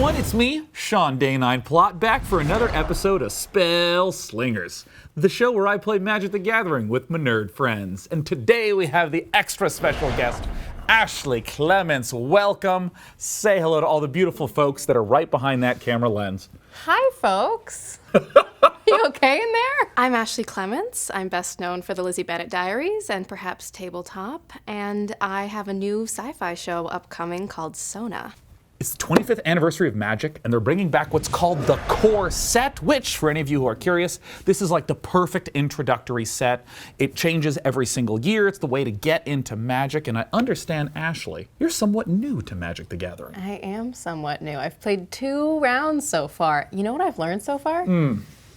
everyone, it's me, Sean Day9TV, back for another episode of Spellslingers, the show where I play Magic the Gathering with my nerd friends. And today we have the extra special guest, Ashley Clements. Welcome. Say hello to all the beautiful folks that are right behind that camera lens. Hi, folks. You okay in there? I'm Ashley Clements. I'm best known for the Lizzie Bennet Diaries and perhaps Tabletop. And I have a new sci-fi show upcoming called Sona. It's the 25th anniversary of Magic, and they're bringing back what's called the Core Set, which, for any of you who are curious, this is like the perfect introductory set. It changes every single year. It's the way to get into Magic, and I understand, Ashley, you're somewhat new to Magic the Gathering. I am somewhat new. I've played 2 rounds so far. You know what I've learned so far?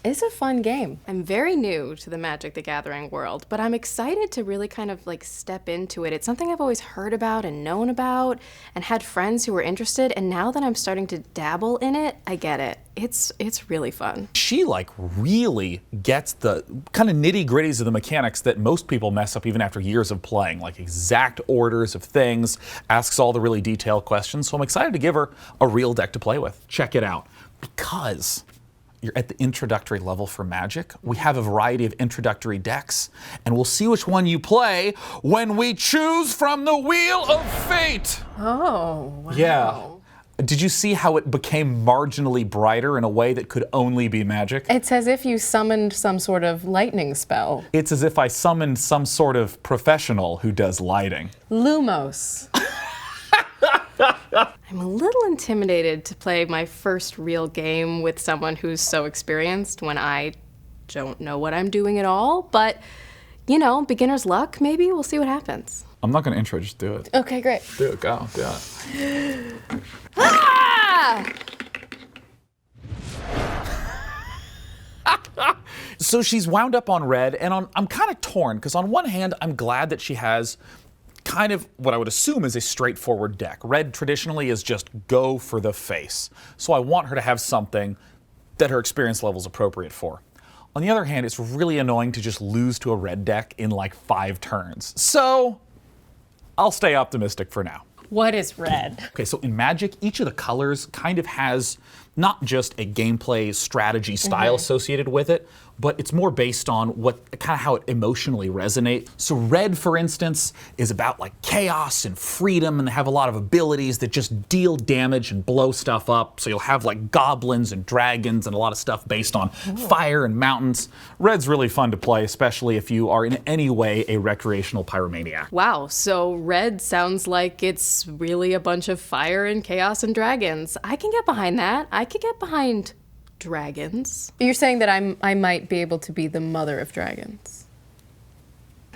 It's a fun game. I'm very new to the Magic the Gathering world, but I'm excited to really kind of like step into it. It's something I've always heard about and known about and had friends who were interested, and now that I'm starting to dabble in it, I get it. It's really fun. She like really gets the kind of nitty-gritties of the mechanics that most people mess up even after years of playing, like exact orders of things, asks all the really detailed questions, so I'm excited to give her a real deck to play with. Check it out. Because you're at the introductory level for Magic, we have a variety of introductory decks, and we'll see which one you play when we choose from the Wheel of Fate. Oh, wow. Yeah. Did you see how it became marginally brighter in a way that could only be Magic? It's as if you summoned some sort of lightning spell. It's as if I summoned some sort of professional who does lighting. Lumos. I'm a little intimidated to play my first real game with someone who's so experienced when I don't know what I'm doing at all, but you know, beginner's luck, maybe. We'll see what happens. I'm not gonna intro, just do it. Okay, great. Do it, go, do it. Ah! So she's wound up on red, and I'm kind of torn, because on one hand, I'm glad that she has kind of what I would assume is a straightforward deck. Red traditionally is just go for the face. So I want her to have something that her experience level is appropriate for. On the other hand, it's really annoying to just lose to a red deck in like 5 turns. So I'll stay optimistic for now. What is red? Okay, so in Magic, each of the colors kind of has not just a gameplay strategy style associated with it, but it's more based on what kind of how it emotionally resonates. So red, for instance, is about like chaos and freedom, and they have a lot of abilities that just deal damage and blow stuff up. So you'll have like goblins and dragons and a lot of stuff based on fire and mountains. Red's really fun to play, especially if you are in any way a recreational pyromaniac. Wow, so red sounds like it's really a bunch of fire and chaos and dragons. I can get behind that. I could get behind dragons. You're saying that I might be able to be the mother of dragons.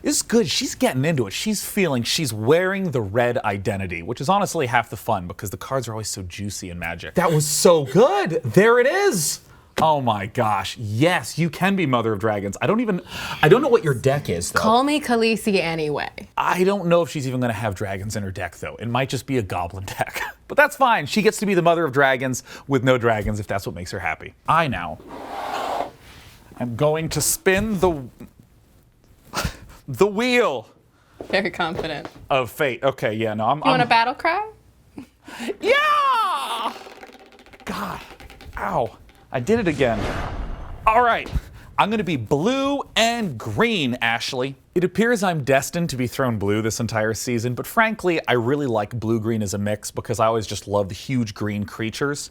It's good. She's getting into it. She's feeling she's wearing the red identity, which is honestly half the fun because the cards are always so juicy in Magic. That was so good. There it is. Oh my gosh. Yes, you can be Mother of Dragons. I don't know what your deck is, though. Call me Khaleesi anyway. I don't know if she's even going to have dragons in her deck, though. It might just be a goblin deck. But that's fine. She gets to be the Mother of Dragons with no dragons if that's what makes her happy. I now am going to spin the wheel. Very confident. Of fate. Okay, yeah, no, You want a battle cry? Yeah! God. Ow. I did it again. All right. I'm going to be blue and green, Ashley. It appears I'm destined to be thrown blue this entire season, but frankly, I really like blue-green as a mix because I always just love the huge green creatures.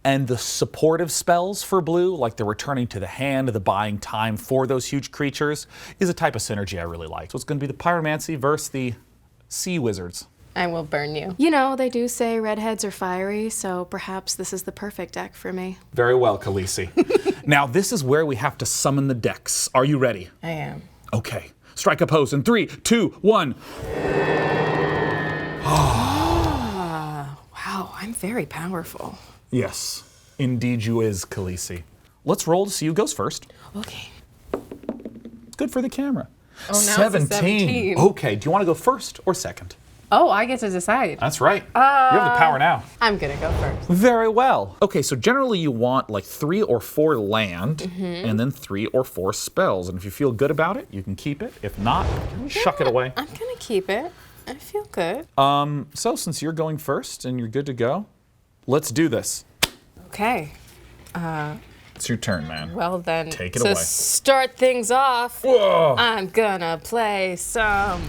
And the supportive spells for blue, like the returning to the hand, the buying time for those huge creatures, is a type of synergy I really like. So it's going to be the pyromancy versus the sea wizards. I will burn you. You know, they do say redheads are fiery, so perhaps this is the perfect deck for me. Very well, Khaleesi. Now, this is where we have to summon the decks. Are you ready? I am. Okay. Strike a pose in 3, 2, 1. Wow, I'm very powerful. Yes, indeed you is, Khaleesi. Let's roll to see who goes first. Okay. Good for the camera. Oh, now 17. It's a 17. Okay, do you want to go first or second? Oh, I get to decide. That's right. You have the power now. I'm gonna go first. Very well. Okay, so generally you want like 3 or 4 land and then 3 or 4 spells. And if you feel good about it, you can keep it. If not, chuck it away. I'm gonna keep it. I feel good. So since you're going first and you're good to go, let's do this. Okay. It's your turn, man. Well then, Take it to away. start things off, Whoa. I'm gonna play some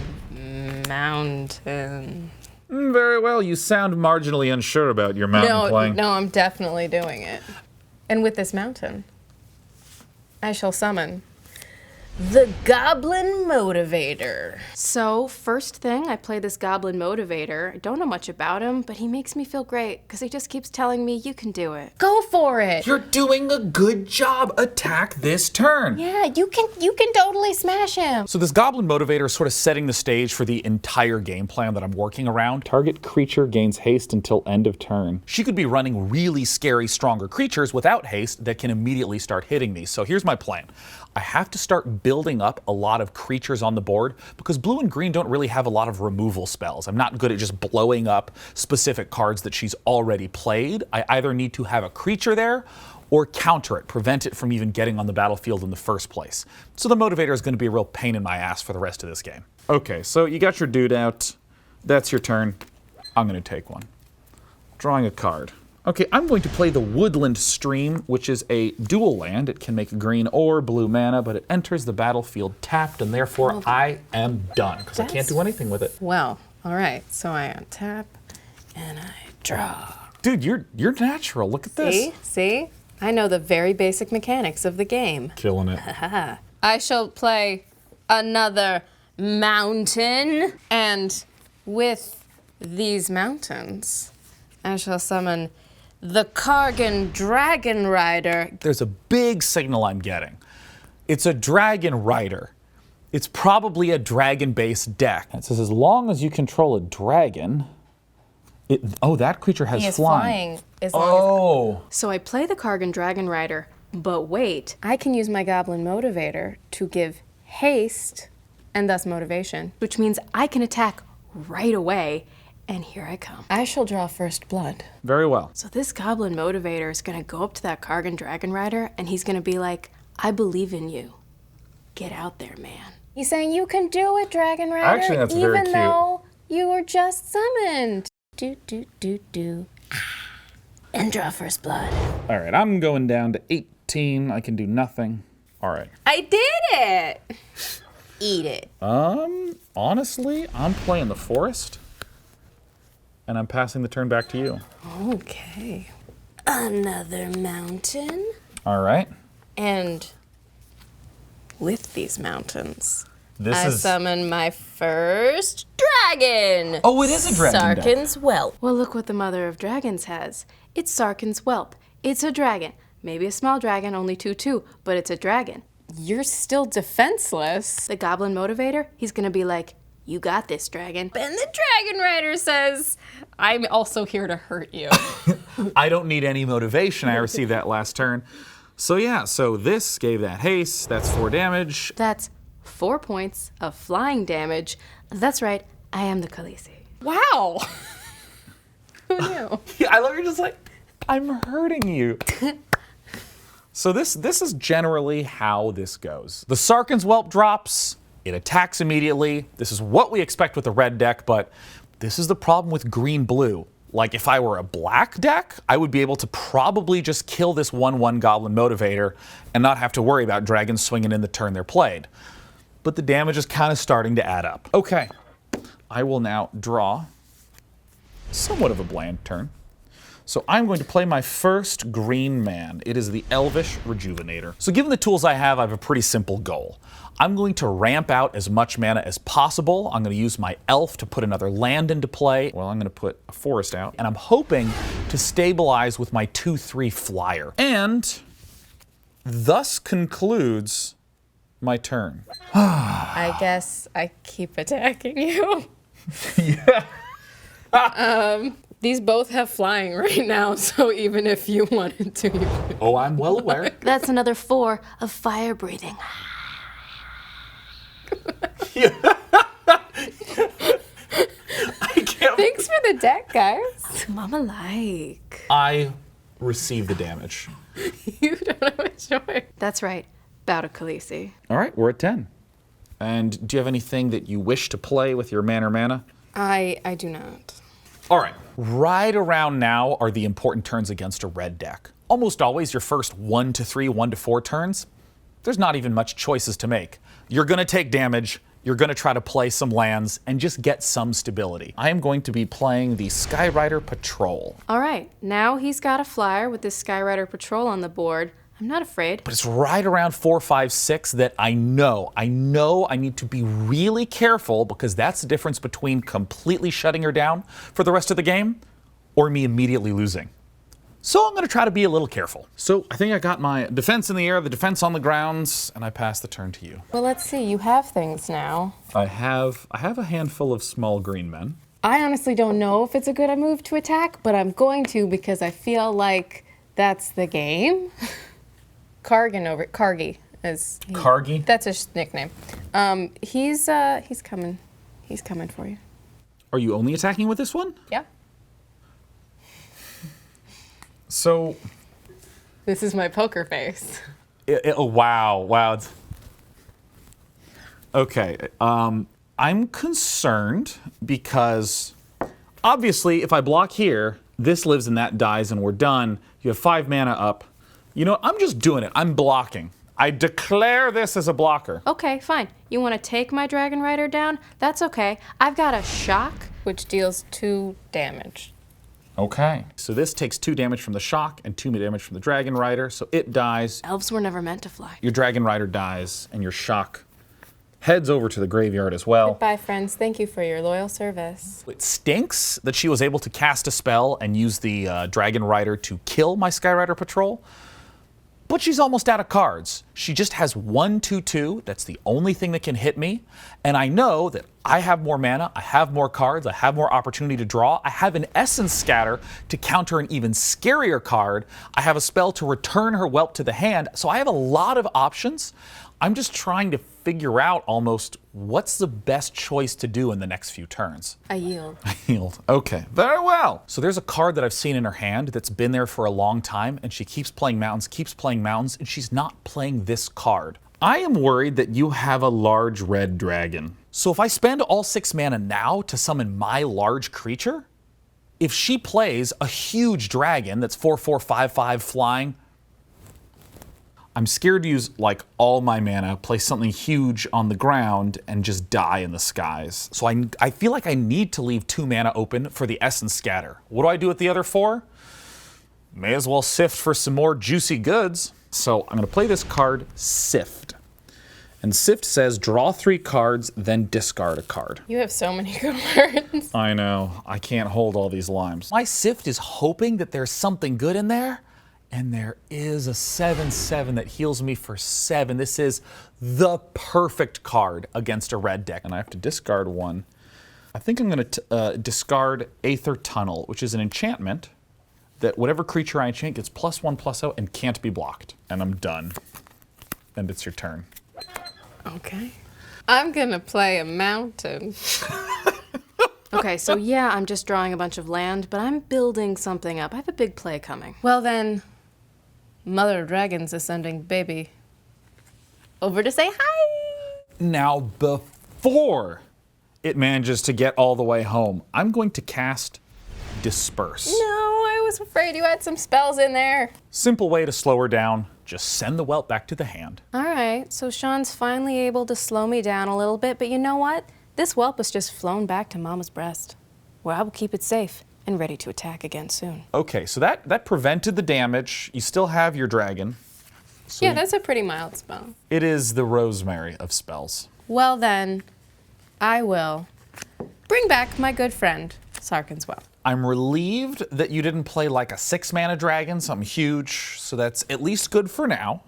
mountain. Very well. You sound marginally unsure about your mountain playing. No, I'm definitely doing it. And with this mountain, I shall summon the Goblin Motivator. So, first thing, I play this Goblin Motivator. I don't know much about him, but he makes me feel great because he just keeps telling me, you can do it. Go for it. You're doing a good job. Attack this turn. Yeah, you can totally smash him. So this Goblin Motivator is sort of setting the stage for the entire game plan that I'm working around. Target creature gains haste until end of turn. She could be running really scary, stronger creatures without haste that can immediately start hitting me. So here's my plan. I have to start building up a lot of creatures on the board because blue and green don't really have a lot of removal spells. I'm not good at just blowing up specific cards that she's already played. I either need to have a creature there or counter it, prevent it from even getting on the battlefield in the first place. So the Motivator is going to be a real pain in my ass for the rest of this game. Okay, so you got your dude out. That's your turn. I'm going to take one. Drawing a card. Okay, I'm going to play the Woodland Stream, which is a dual land. It can make green or blue mana, but it enters the battlefield tapped, and therefore I am done, because I can't do anything with it. Well, all right. So I untap, and I draw. Dude, you're natural. Look at this. See? I know the very basic mechanics of the game. Killing it. I shall play another mountain, and with these mountains, I shall summon the Kargan Dragon Rider. There's a big signal I'm getting. It's a Dragon Rider. It's probably a dragon-based deck. It says as long as you control a dragon, that creature has He is flying. flying. So I play the Kargan Dragon Rider, but wait, I can use my Goblin Motivator to give haste and thus motivation, which means I can attack right away. And here I come. I shall draw first blood. Very well. So this Goblin Motivator is gonna go up to that Kargan Dragon Rider and he's gonna be like, I believe in you. Get out there, man. He's saying, you can do it, Dragon Rider. Actually, that's very even cute. though you were just summoned. And draw first blood. All right, I'm going down to 18. I can do nothing. All right. I did it! Eat it. Honestly, I'm playing the forest. And I'm passing the turn back to you. Okay. Another mountain. All right. And with these mountains, This I is summon my first dragon. Oh, it is a dragon deck. Sarkhan's Whelp. Well, look what the Mother of Dragons has. It's Sarkhan's Whelp. It's a dragon. Maybe a small dragon, only 2/2, but it's a dragon. You're still defenseless. The Goblin Motivator, he's gonna be like, you got this, dragon. And the Dragon Rider says, I'm also here to hurt you. I don't need any motivation. I received that last turn. So yeah, so this gave that haste. That's 4 damage. That's 4 points of flying damage. That's right, I am the Khaleesi. Wow. Who knew? Yeah, I love you're just like, I'm hurting you. So this is generally how this goes. The Sarkhan's Whelp drops. It attacks immediately. This is what we expect with the red deck, but this is the problem with green-blue. Like, if I were a black deck, I would be able to probably just kill this 1/1 Goblin Motivator and not have to worry about dragons swinging in the turn they're played. But the damage is kind of starting to add up. Okay, I will now draw somewhat of a bland turn. So I'm going to play my first green man. It is the Elvish Rejuvenator. So given the tools I have a pretty simple goal. I'm going to ramp out as much mana as possible. I'm going to use my elf to put another land into play. Well, I'm going to put a forest out. And I'm hoping to stabilize with my 2/3 flyer. And thus concludes my turn. I guess I keep attacking you. Yeah. These both have flying right now, so even if you wanted to, you could. Oh, I'm well aware. That's another 4 of fire breathing. I can't. Thanks for the deck, guys. Mama like. I receive the damage. You don't have a choice. That's right. Bow to Khaleesi. All right, we're at 10. And do you have anything that you wish to play with your mana? I do not. All right, right around now are the important turns against a red deck. Almost always your first 1 to 3, 1 to 4 turns, there's not even much choices to make. You're gonna take damage, you're gonna try to play some lands and just get some stability. I am going to be playing the Skyrider Patrol. All right, now he's got a flyer with this Skyrider Patrol on the board. I'm not afraid. But it's right around 4, 5, 6 that I know I need to be really careful, because that's the difference between completely shutting her down for the rest of the game or me immediately losing. So I'm going to try to be a little careful. So I think I got my defense in the air, the defense on the grounds, and I pass the turn to you. Well, let's see. You have things now. I have a handful of small green men. I honestly don't know if it's a good move to attack, but I'm going to because I feel like that's the game. Cargy is... Cargy? That's his nickname. He's coming. He's coming for you. Are you only attacking with this one? Yeah. So... This is my poker face. Wow. Okay, I'm concerned because obviously if I block here, this lives and that dies and we're done. You have 5 mana up. You know, I'm just doing it. I'm blocking. I declare this as a blocker. Okay, fine. You want to take my Dragon Rider down? That's okay. I've got a shock, which deals 2 damage. Okay. So this takes 2 damage from the shock and 2 damage from the Dragon Rider, so it dies. Elves were never meant to fly. Your Dragon Rider dies, and your shock heads over to the graveyard as well. Goodbye, friends. Thank you for your loyal service. It stinks that she was able to cast a spell and use the Dragon Rider to kill my Skyrider Patrol, but she's almost out of cards. She just has 1/2/2. That's the only thing that can hit me. And I know that I have more mana, I have more cards, I have more opportunity to draw. I have an Essence Scatter to counter an even scarier card. I have a spell to return her whelp to the hand. So I have a lot of options. I'm just trying to figure out almost what's the best choice to do in the next few turns. I yield. I yield. Okay, very well. So there's a card that I've seen in her hand that's been there for a long time, and she keeps playing mountains, and she's not playing this card. I am worried that you have a large red dragon. So if I spend all 6 mana now to summon my large creature, if she plays a huge dragon that's 4/4/5/5 flying, I'm scared to use like all my mana, play something huge on the ground, and just die in the skies. So I feel like I need to leave 2 mana open for the Essence Scatter. What do I do with the other 4? May as well sift for some more juicy goods. So I'm gonna play this card, Sift. And Sift says draw 3 cards, then discard a card. You have so many good words. I know, I can't hold all these limes. My Sift is hoping that there's something good in there. And there is a 7/7 that heals me for 7. This is the perfect card against a red deck. And I have to discard 1. I think I'm going to discard Aether Tunnel, which is an enchantment that whatever creature I enchant gets +1/+0 and can't be blocked. And I'm done. And it's your turn. Okay. I'm going to play a mountain. Okay, so yeah, I'm just drawing a bunch of land, but I'm building something up. I have a big play coming. Well then... Mother Dragon's ascending baby over to say hi. Now, before it manages to get all the way home, I'm going to cast Disperse. No, I was afraid you had some spells in there. Simple way to slow her down. Just send the whelp back to the hand. All right, so Sean's finally able to slow me down a little bit, but you know what? This whelp has just flown back to Mama's breast, where I will keep it safe and ready to attack again soon. Okay, so that prevented the damage. You still have your dragon. So yeah, that's a pretty mild spell. It is the rosemary of spells. Well then, I will bring back my good friend, Sarkhan's Whelp. I'm relieved that you didn't play like a 6 mana dragon, something huge, so that's at least good for now.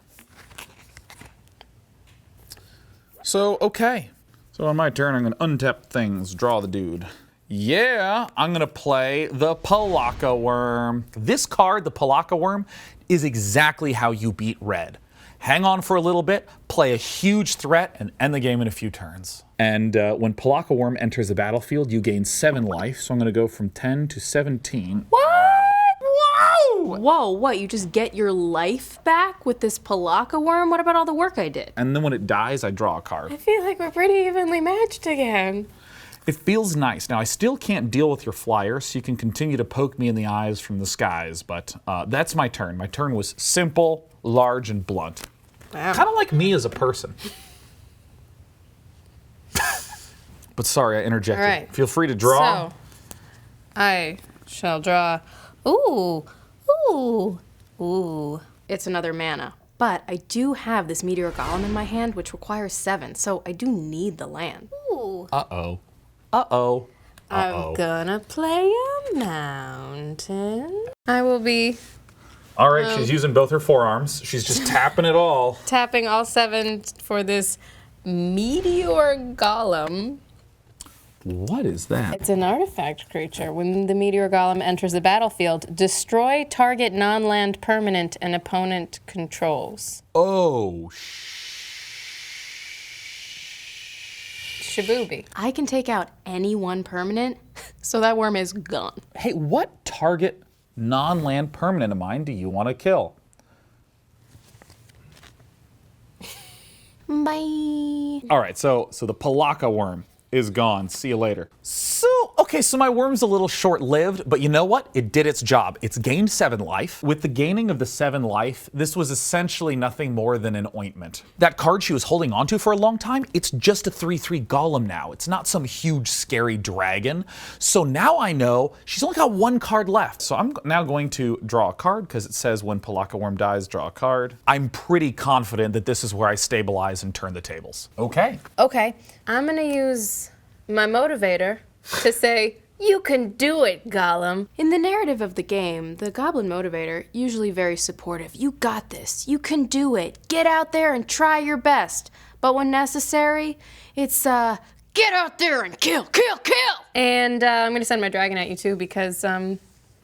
So, okay. So on my turn, I'm gonna untap things, draw the dude. Yeah, I'm gonna play the Palaka Worm. This card, the Palaka Worm, is exactly how you beat red. Hang on for a little bit, play a huge threat, and end the game in a few turns. And when Palaka Worm enters the battlefield, you gain 7 life, so I'm gonna go from 10 to 17. What? Whoa! Whoa, what, you just get your life back with this Palaka Worm? What about all the work I did? And then when it dies, I draw a card. I feel like we're pretty evenly matched again. It feels nice. Now, I still can't deal with your flyer, so you can continue to poke me in the eyes from the skies, but that's my turn. My turn was simple, large, and blunt. Wow. Kind of like me as a person. But sorry, I interjected. All right. Feel free to draw. So, I shall draw. Ooh, ooh, ooh. It's another mana. But I do have this Meteor Golem in my hand, which requires 7, so I do need the land. Ooh. Uh-oh. Uh-oh. I'm gonna play a mountain. I will be All right, she's using both her forearms. She's just tapping it all. tapping all 7 for this Meteor Golem. What is that? It's an artifact creature. When the Meteor Golem enters the battlefield, destroy target non-land permanent an opponent controls. Oh, Shabooby. I can take out any one permanent, so that worm is gone. Hey, what target non-land permanent of mine do you want to kill? Bye. All right, so the Palaka worm is gone. See you later. So, okay, so my worm's a little short-lived, but you know what? It did its job. It's gained 7 life. With the gaining of the 7 life, this was essentially nothing more than an ointment. That card she was holding onto for a long time, it's just a 3/3 golem now. It's not some huge, scary dragon. So now I know she's only got 1 card left. So I'm now going to draw a card, because it says when Palaka worm dies, draw a card. I'm pretty confident that this is where I stabilize and turn the tables. Okay. Okay, I'm gonna use my motivator to say, you can do it, Golem. In the narrative of the game, the Goblin Motivator, usually very supportive. You got this. You can do it. Get out there and try your best. But when necessary, it's, get out there and kill, kill, kill! And I'm gonna send my dragon at you too because,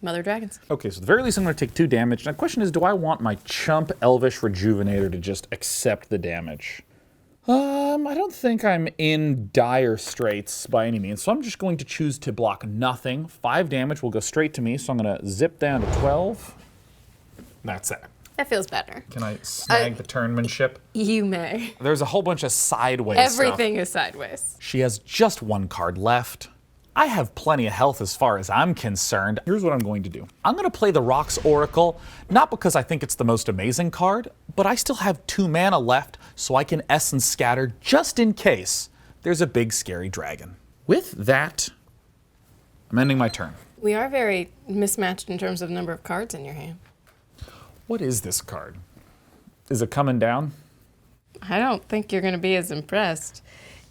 Mother Dragons. Okay, so at the very least I'm going to take 2 damage. Now the question is, do I want my chump Elvish Rejuvenator to just accept the damage? I don't think I'm in dire straits by any means, so I'm just going to choose to block nothing. 5 damage will go straight to me, so I'm going to zip down to 12. That's it. That feels better. Can I snag the turnmanship? You may. There's a whole bunch of sideways stuff. Everything is sideways. She has just 1 card left. I have plenty of health as far as I'm concerned. Here's what I'm going to do. I'm going to play the Rocks Oracle, not because I think it's the most amazing card, but I still have 2 mana left, so I can Essence Scatter just in case there's a big scary dragon. With that, I'm ending my turn. We are very mismatched in terms of number of cards in your hand. What is this card? Is it coming down? I don't think you're going to be as impressed.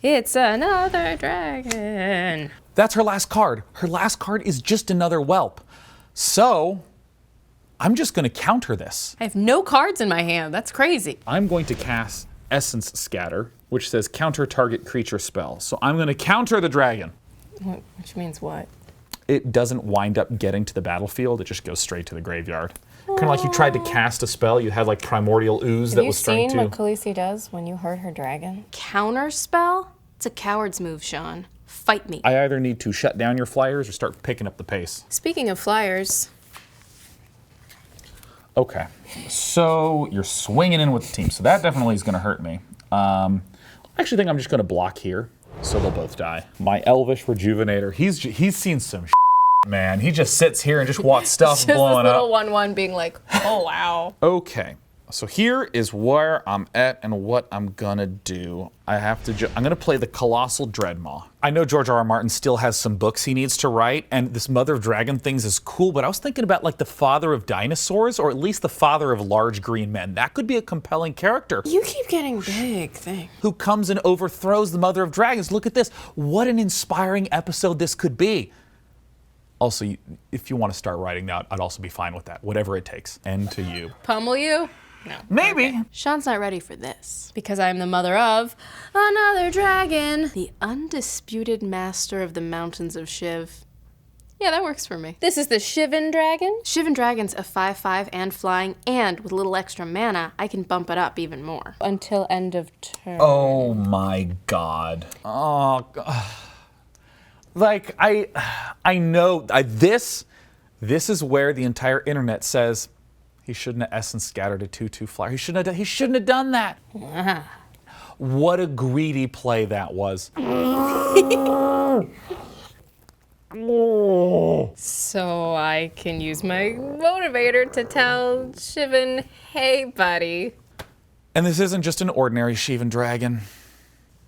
It's another dragon. That's her last card. Her last card is just another whelp. So, I'm just going to counter this. I have no cards in my hand. That's crazy. I'm going to cast Essence Scatter, which says counter target creature spell. So I'm going to counter the dragon. Which means what? It doesn't wind up getting to the battlefield. It just goes straight to the graveyard. Kind of like you tried to cast a spell. You had like Primordial Ooze that was trying to... Have you seen what Khaleesi does when you hurt her dragon? Counter spell? It's a coward's move, Sean. Fight me. I either need to shut down your flyers or start picking up the pace. Speaking of flyers... Okay, so you're swinging in with the team, so that definitely is going to hurt me. I actually think I'm just going to block here, so they'll both die. My Elvish Rejuvenator, he's seen some man. He just sits here and just watches stuff just blowing this up. little 1/1 being like, oh wow. Okay, so here is where I'm at and what I'm gonna do. I'm gonna play the Colossal Dreadmaw. I know George R.R. Martin still has some books he needs to write, and this Mother of Dragon things is cool, but I was thinking about like the father of dinosaurs, or at least the father of large green men. That could be a compelling character. You keep getting big thing. Who comes and overthrows the Mother of Dragons. Look at this. What an inspiring episode this could be. Also, if you want to start writing that, I'd also be fine with that. Whatever it takes. And to you. Pummel you? No. Maybe. Okay. Sean's not ready for this. Because I'm the mother of another dragon. The undisputed master of the mountains of Shiv. Yeah, that works for me. This is the Shivan dragon. Shivan dragon's a 5/5 and flying, and with a little extra mana, I can bump it up even more. Until end of turn. Oh my God. Oh, God. Like, I know, this is where the entire internet says he shouldn't have Essence Scattered a 2/2 flyer. He shouldn't have done that. What a greedy play that was. So I can use my motivator to tell Shivan, hey, buddy, And this isn't just an ordinary Shivan dragon.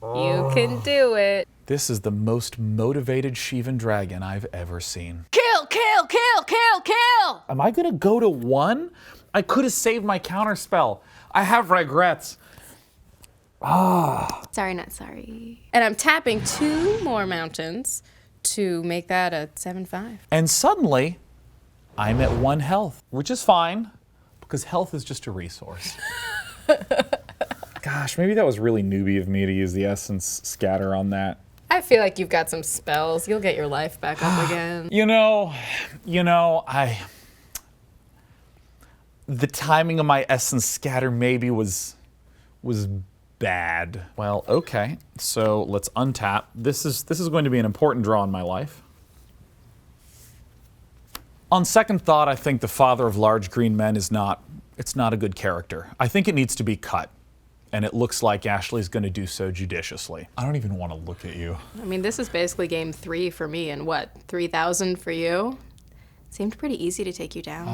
you can do it. This is the most motivated Shivan dragon I've ever seen. Kill, kill, kill, kill, kill! Am I gonna go to 1? I could have saved my counterspell. I have regrets. Sorry, not sorry. And I'm tapping 2 more mountains to make that a 7/5. And suddenly, I'm at 1 health, which is fine, because health is just a resource. Gosh, maybe that was really newbie of me to use the Essence Scatter on that. I feel like you've got some spells. You'll get your life back up again. The timing of my Essence Scatter maybe was bad. Well, okay, so let's untap. This is going to be an important draw in my life. On second thought, I think the Father of Large Green Men is not a good character. I think it needs to be cut. And it looks like Ashley's going to do so judiciously. I don't even want to look at you. I mean, this is basically game 3 for me, and what, 3,000 for you? Seemed pretty easy to take you down.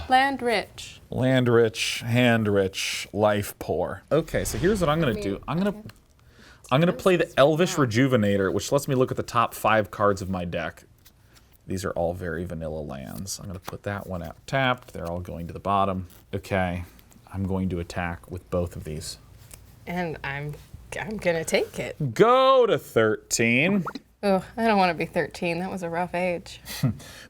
Land rich. Land rich, hand rich, life poor. Okay, so here's what I'm going to do. I'm going to play the Elvish Rejuvenator, which lets me look at the top 5 cards of my deck. These are all very vanilla lands. I'm going to put that one out tapped. They're all going to the bottom. Okay, I'm going to attack with both of these. And I'm gonna take it. Go to 13. Oh, I don't want to be 13. That was a rough age.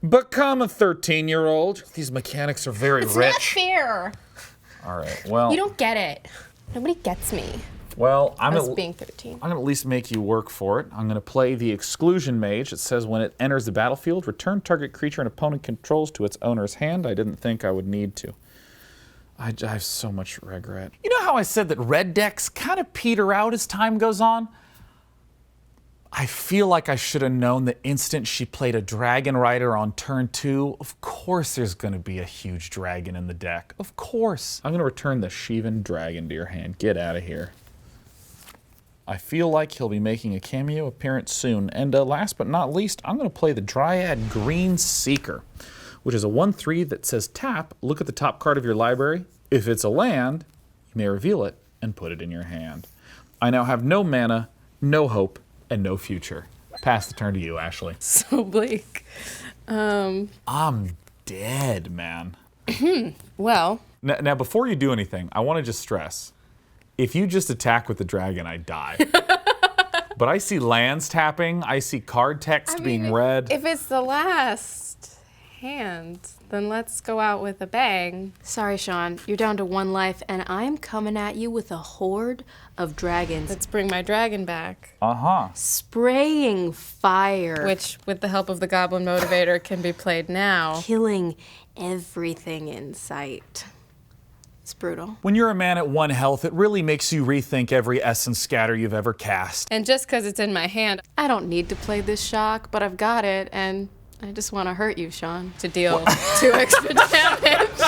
Become a 13-year-old. These mechanics are very It's rich. not fair. All right, well. You don't get it. Nobody gets me. Well, I'm As being 13. I'm going to at least make you work for it. I'm going to play the Exclusion Mage. It says when it enters the battlefield, return target creature an opponent controls to its owner's hand. I didn't think I would need to. I have so much regret. You know how I said that red decks kind of peter out as time goes on? I feel like I should have known the instant she played a Dragon Rider on turn 2. Of course there's going to be a huge dragon in the deck. Of course. I'm going to return the Shivan Dragon to your hand. Get out of here. I feel like he'll be making a cameo appearance soon. And last but not least, I'm going to play the Dryad Green Seeker, which is a 1/3 that says tap, look at the top card of your library. If it's a land, you may reveal it and put it in your hand. I now have no mana, no hope, and no future. Pass the turn to you, Ashley. So bleak. I'm dead, man. Well. Now, before you do anything, I want to just stress, if you just attack with the dragon, I die. But I see lands tapping, I see card text being read. If it's the last hand, then let's go out with a bang. Sorry, Sean, you're down to 1 life, and I'm coming at you with a horde of dragons. Let's bring my dragon back. Spraying fire. Which, with the help of the Goblin Motivator, can be played now. Killing everything in sight. It's brutal. When you're a man at 1 health, it really makes you rethink every Essence Scatter you've ever cast. And just because it's in my hand, I don't need to play this shock, but I've got it, and I just want to hurt you, Sean, to deal 2 extra damage.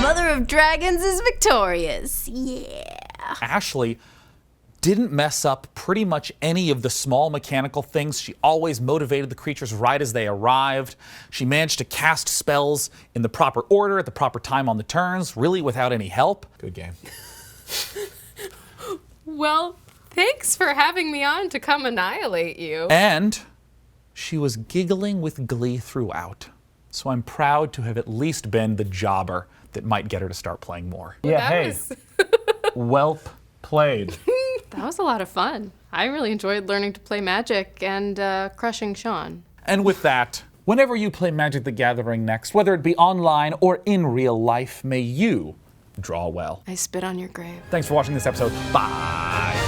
Mother of Dragons is victorious. Yeah. Ashley didn't mess up pretty much any of the small mechanical things. She always motivated the creatures right as they arrived. She managed to cast spells in the proper order at the proper time on the turns, really without any help. Good game. Well, thanks for having me on to come annihilate you. And she was giggling with glee throughout. So I'm proud to have at least been the jobber that might get her to start playing more. Welp played. That was a lot of fun. I really enjoyed learning to play Magic and crushing Sean. And with that, whenever you play Magic the Gathering next, whether it be online or in real life, may you draw well. I spit on your grave. Thanks for watching this episode. Bye.